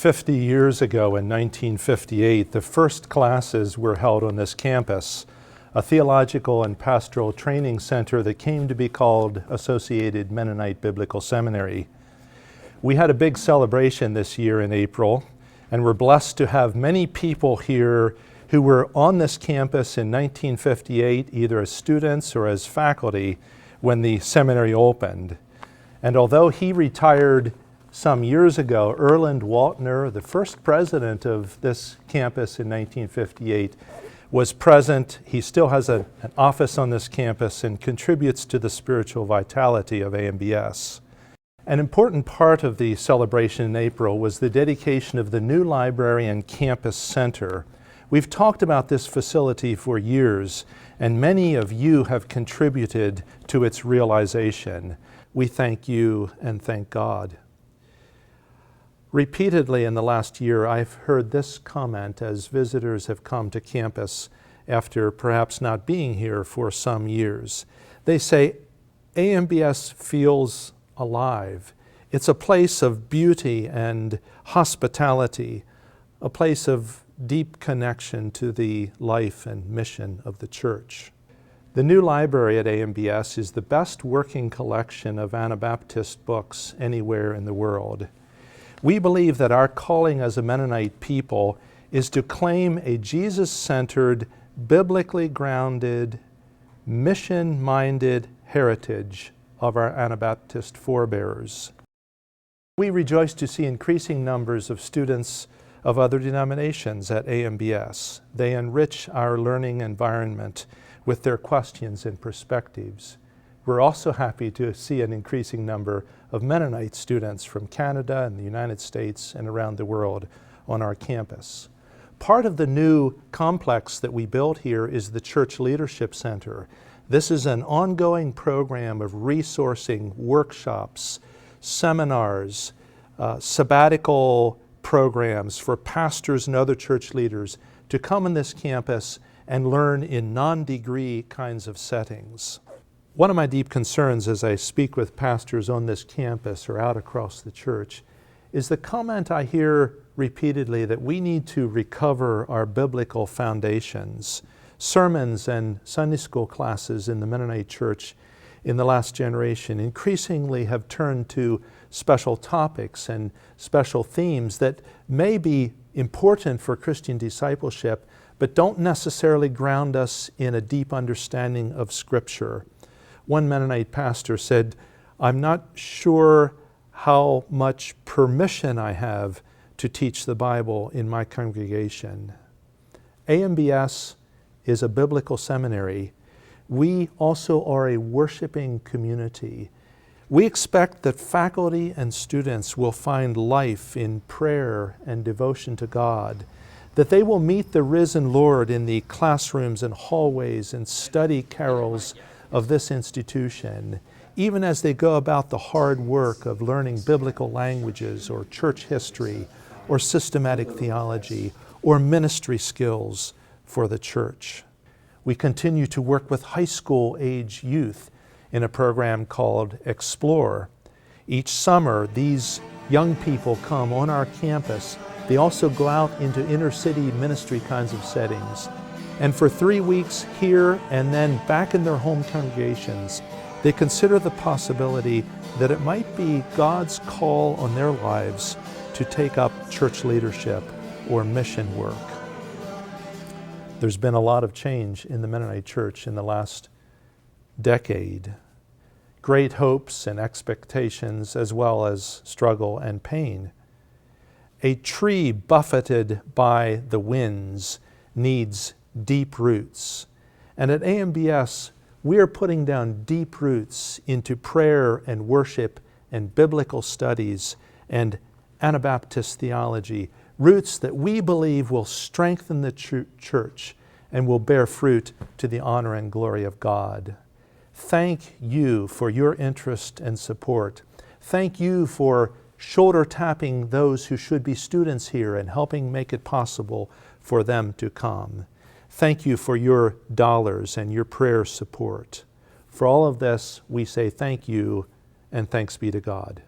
50 years ago in 1958, the first classes were held on this campus, a theological and pastoral training center that came to be called Associated Mennonite Biblical Seminary. We had a big celebration this year in April, and we're blessed to have many people here who were on this campus in 1958, either as students or as faculty, when the seminary opened. And although he retired some years ago, Erland Waltner, the first president of this campus in 1958, was present. He still has an office on this campus and contributes to the spiritual vitality of AMBS. An important part of the celebration in April was the dedication of the new library and campus center. We've talked about this facility for years, and many of you have contributed to its realization. We thank you and thank God. Repeatedly in the last year, I've heard this comment as visitors have come to campus after perhaps not being here for some years. They say, AMBS feels alive. It's a place of beauty and hospitality, a place of deep connection to the life and mission of the church. The new library at AMBS is the best working collection of Anabaptist books anywhere in the world. We believe that our calling as a Mennonite people is to claim a Jesus-centered, biblically grounded, mission-minded heritage of our Anabaptist forebears. We rejoice to see increasing numbers of students of other denominations at AMBS. They enrich our learning environment with their questions and perspectives. We're also happy to see an increasing number of Mennonite students from Canada and the United States and around the world on our campus. Part of the new complex that we built here is the Church Leadership Center. This is an ongoing program of resourcing workshops, seminars, sabbatical programs for pastors and other church leaders to come on this campus and learn in non-degree kinds of settings. One of my deep concerns as I speak with pastors on this campus or out across the church is the comment I hear repeatedly that we need to recover our biblical foundations. Sermons and Sunday school classes in the Mennonite church in the last generation increasingly have turned to special topics and special themes that may be important for Christian discipleship, but don't necessarily ground us in a deep understanding of Scripture. One Mennonite pastor said, "I'm not sure how much permission I have to teach the Bible in my congregation." AMBS is a biblical seminary. We also are a worshiping community. We expect that faculty and students will find life in prayer and devotion to God, that they will meet the risen Lord in the classrooms and hallways and study carols of this institution, even as they go about the hard work of learning biblical languages or church history or systematic theology or ministry skills for the church. We continue to work with high school age youth in a program called Explore. Each summer, these young people come on our campus. They also go out into inner city ministry kinds of settings. And for 3 weeks here and then back in their home congregations, they consider the possibility that it might be God's call on their lives to take up church leadership or mission work. There's been a lot of change in the Mennonite church in the last decade. Great hopes and expectations as well as struggle and pain. A tree buffeted by the winds needs deep roots. And at AMBS, we are putting down deep roots into prayer and worship and biblical studies and Anabaptist theology, roots that we believe will strengthen the church and will bear fruit to the honor and glory of God. Thank you for your interest and support. Thank you for shoulder tapping those who should be students here and helping make it possible for them to come. Thank you for your dollars and your prayer support. For all of this, we say thank you and thanks be to God.